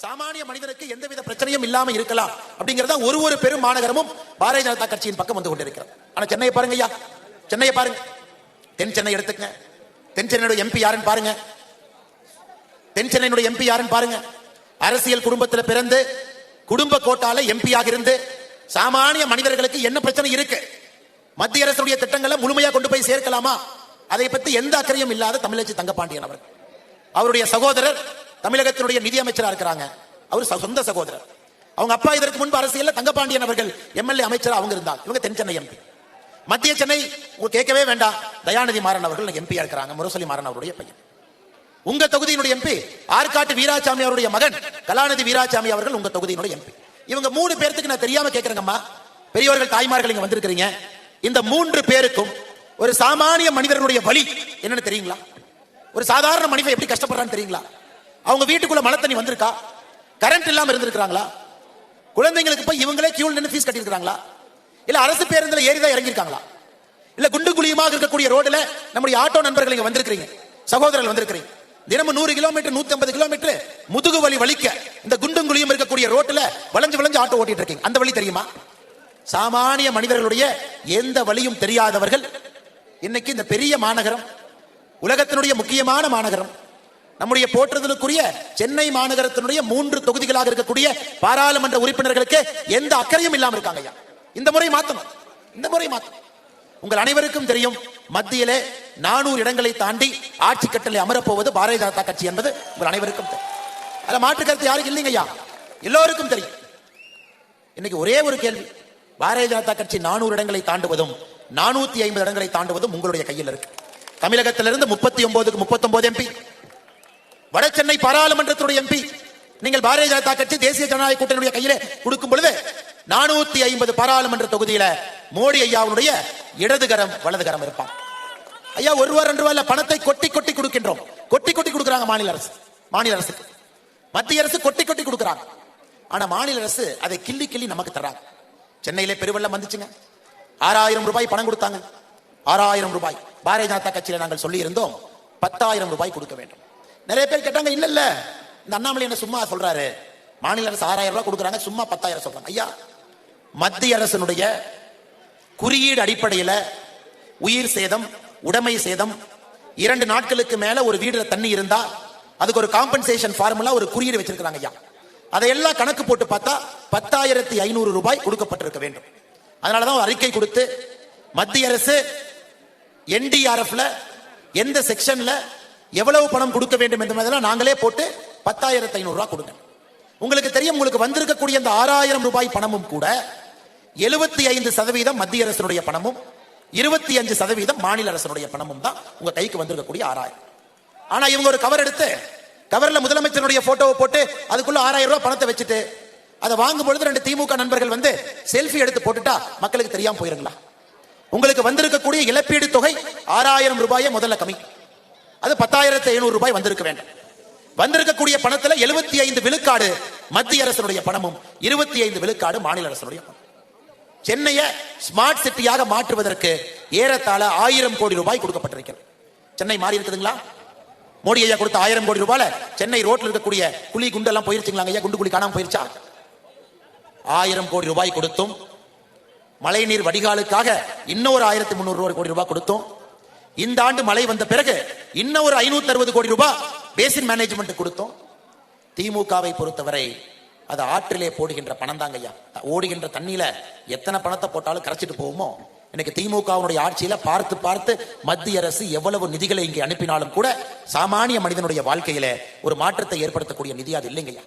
சாமானிய மனிதனுக்கு எந்தவித பிரச்சனையும் இல்லாம இருக்கலாம் அப்படிங்கறத ஒரு பெரும் மாநகரமும் பாரதிய ஜனதா கட்சியின் பக்கம் வந்து கொண்டிருக்கிறது. ஆனா சென்னையை பாருங்க ஐயா, சென்னையை பாருங்க, தென் சென்னை எடுத்துங்க. தென் சென்னையோட எம்பி யாருன்னு பாருங்க. தென் சென்னையோட எம்பி யாருன்னு பாருங்க. அரசியல் குடும்பத்தில் பிறந்து குடும்ப கோட்டால எம்பியாக இருந்து சாமானிய மனிதர்களுக்கு என்ன பிரச்சனை இருக்கு, மத்திய அரசுடைய திட்டங்களை முழுமையா கொண்டு போய் சேர்க்கலாமா, அதை பத்தி எந்த அக்கறையும் இல்லாத தமிழச்சி தங்கபாண்டியன் அவர்கள், அவருடைய சகோதரர் தமிழகத்தினுடைய நிதி அமைச்சரா இருக்கிறாங்க. அவர் சொந்த சகோதரர். அவங்க அப்பா இதற்கு முன்பு அரசியல் தங்கபாண்டியன் அவர்கள் எம்எல்ஏ அமைச்சர் அவங்க இருந்தாங்க. இவங்க தென் சென்னை எம்பி. மத்திய சென்னை கேட்கவே வேண்டாம், தயாநிதி மாறன் அவர்கள் எம்பியா இருக்கிறாங்க, முரசொலி மாறன் அவருடைய பையன். உங்க தொகுதியினுடைய எம்பி ஆற்காட்டு வீராசாமி அவருடைய மகன் கலாநிதி வீராசாமி அவர்கள் உங்க தொகுதியினுடைய எம்பி. இவங்க 3 பேருக்கு நான் தெரியாம கேட்கிறேங்கம்மா, பெரியவர்கள் தாய்மார்கள் இங்க வந்திருக்கிறீங்க. இந்த 3 பேருக்கும் ஒரு சாமானிய மனிதனுடைய வலி என்னன்னு தெரியுங்களா? ஒரு சாதாரண மனிதன் எப்படி கஷ்டப்படுறான்னு தெரியுங்களா? அவங்க வீட்டுக்குள்ள மழை தண்ணி வந்திருக்கா? கரண்ட் இல்லாம இருந்திருக்காங்களா? குழந்தைங்களுக்கு போய் இவங்களே கியூல நின்று ஃபீஸ் கட்டி இருக்காங்களா? இல்ல அரசு பேருந்துல ஏறிதான் இறங்கிருக்காங்களா? இல்ல குண்டு குழியுமாக இருக்கக்கூடிய ரோடுல நம்முடைய ஆட்டோ நண்பர்கள் இங்க வந்திருக்கிறீங்க, சகோதரர்கள் வந்திருக்கிறீங்க. தினமும் 100 கிலோமீட்டர் 150 கிலோமீட்டர் முதுகு வலி வலிக்க இந்த குண்டும் குழியும் இருக்கக்கூடிய ரோட்ல வளைஞ்சு வளைஞ்சு ஆட்டோ ஓட்டிட்டு இருக்கீங்க. அந்த வழி தெரியுமா? சாமானிய மனிதர்களுடைய எந்த வழியும் தெரியாதவர்கள் இன்னைக்கு இந்த பெரிய மாநகரம், உலகத்தினுடைய முக்கியமான மாநகரம், நம்முடைய போற்றுதலுக்குரிய சென்னை மாநகரத்தினுடைய 3 தொகுதிகளாக இருக்கக்கூடிய பாராளுமன்ற உறுப்பினர்களுக்கு எந்த அக்கறையும் இல்லாம இருக்காங்க. இந்த முறை மாத்தணும், இந்த முறை மாத்தணும். உங்கள் அனைவருக்கும் தெரியும், மத்தியிலே 400 இடங்களை தாண்டி ஆட்சி கட்டளை அமரப்போவது பாரதிய ஜனதா கட்சி என்பது உங்கள் அனைவருக்கும் தெரியும். அதுல மாற்று கருத்து யாருக்கு இல்லைங்க ஐயா, எல்லோருக்கும் தெரியும். இன்னைக்கு ஒரே ஒரு கேள்வி, பாரதிய ஜனதா கட்சி 400 இடங்களை தாண்டுவதும் 450 இடங்களை தாண்டுவதும் உங்களுடைய கையில் இருக்கு. தமிழகத்திலிருந்து 39க்கு 39 எம்பி, வட சென்னை பாராளுமன்றத்துடைய எம்பி நீங்கள் பாரதிய ஜனதா கட்சி தேசிய ஜனநாயக கூட்டணியுடைய கையில கொடுக்கும் பொழுது 450 பாராளுமன்ற தொகுதியில மோடி ஐயாவுடைய இடதுகரம் வலதுகரம் இருப்பான். ஐயா 1 ரூபா 2 ரூபாய் பணத்தை கொட்டி கொட்டி கொடுக்கின்றோம், கொட்டி கொட்டி கொடுக்குறாங்க மாநில அரசு. மாநில அரசுக்கு மத்திய அரசு கொட்டி கொட்டி கொடுக்குறாங்க. ஆனா மாநில அரசு அதை கிள்ளி கிள்ளி நமக்கு தர்றாங்க. சென்னையிலே பெருவெள்ளம் வந்துச்சுங்க, 6000 ரூபாய் பணம் கொடுத்தாங்க. 6000 ரூபாய் பாரதிய ஜனதா கட்சியில நாங்கள் சொல்லி இருந்தோம் 10,000 ரூபாய் கொடுக்க வேண்டும். நிறைய பேர் கேட்டாங்க, இல்ல இல்ல இந்த அண்ணாமலை என்ன சும்மா சொல்றாரு, மாநில அரசு 6000 ரூபாய் கொடுக்குறாங்க, சும்மா 10,000 சொல்றாங்க. ஐயா, மத்திய அரசினுடைய குறியீடு அடிப்படையில் உயிர் சேதம், உடைமை சேதம், 2 நாட்களுக்கு மேல ஒரு வீடுல தண்ணி இருந்தா அதுக்கு ஒரு காம்பன்சேஷன் ஃபார்முலா, ஒரு குறியீடு வச்சிருக்காங்க ஐயா. அதையெல்லாம் கணக்கு போட்டு பார்த்தா 10,500 ரூபாய் கொடுக்கப்பட்டிருக்க வேண்டும். அதனாலதான் ஒரு அறிக்கை கொடுத்து மத்திய அரசு என்டிஆர்எஃப்ல எந்த செக்ஷன்ல எவ்வளவு பணம் கொடுக்க வேண்டும் என்பதெல்லாம் நாங்களே போட்டு 10,500 ரூபாய் கொடுங்க. உங்களுக்கு தெரியும், உங்களுக்கு வந்திருக்கக்கூடிய அந்த 6000 ரூபாய் பணமும் கூட 75% மத்திய அரசுடைய பணமும் 25% மாநில அரசுடைய பணமும் தான் உங்க கைக்கு வந்திருக்கக்கூடிய 6000. ஆனா இவங்க ஒரு கவர் எடுத்து கவர்ல முதலமைச்சருடைய போட்டோவை போட்டு அதுக்குள்ள 6000 ரூபாய் பணத்தை வச்சுட்டு அதை வாங்கும் பொழுது 2 திமுக நண்பர்கள் வந்து செல்ஃபி எடுத்து போட்டுட்டா மக்களுக்கு தெரியாம போயிருங்களா? உங்களுக்கு வந்திருக்கக்கூடிய இழப்பீடு தொகை 6000 ரூபாயை முதல்ல கம்மி, அது 10,500 ரூபாய் வந்திருக்க வேண்டும். வந்திருக்கக்கூடிய பணத்துல 75 விழுக்காடு மத்திய அரசுடைய பணமும் 25 விழுக்காடு மாநில அரசுடைய பணம். சென்னையை ஸ்மார்ட் சிட்டியாக மாற்றுவதற்கு ஏறத்தாழ 1000 கோடி ரூபாய் கொடுக்கப்பட்டிருக்கிறது. சென்னை மாறி இருக்குதுங்களா? மோடி ஐயா கொடுத்த 1000 கோடி ரூபாயில சென்னை ரோட்ல இருக்கக்கூடிய குழி குண்டெல்லாம் போயிருச்சுங்களா ஐயா? குண்டு குழி காணாம போயிருச்சா? 1000 கோடி ரூபாய் கொடுத்தும், மழைநீர் வடிகாலுக்காக இன்னொரு 1300 கோடி ரூபாய் கொடுத்தோம். இந்த ஆண்டு மழை வந்த பிறகு இன்னொரு 560 கோடி ரூபாய் பேசின் மேனேஜ்மெண்ட் கொடுத்தோம். திமுகவை பொறுத்தவரை அது ஆற்றிலே போடுகின்ற பணம் தாங்க ஐயா. ஓடுகின்ற தண்ணியில எத்தனை பணத்தை போட்டாலும் கரைச்சிட்டு போவோமோ, இன்னைக்கு திமுகவுடைய ஆட்சியில பார்த்து பார்த்து மத்திய அரசு எவ்வளவு நிதிகளை இங்கே அனுப்பினாலும் கூட சாமானிய மனிதனுடைய வாழ்க்கையில ஒரு மாற்றத்தை ஏற்படுத்தக்கூடிய நிதி அது இல்லைங்கய்யா.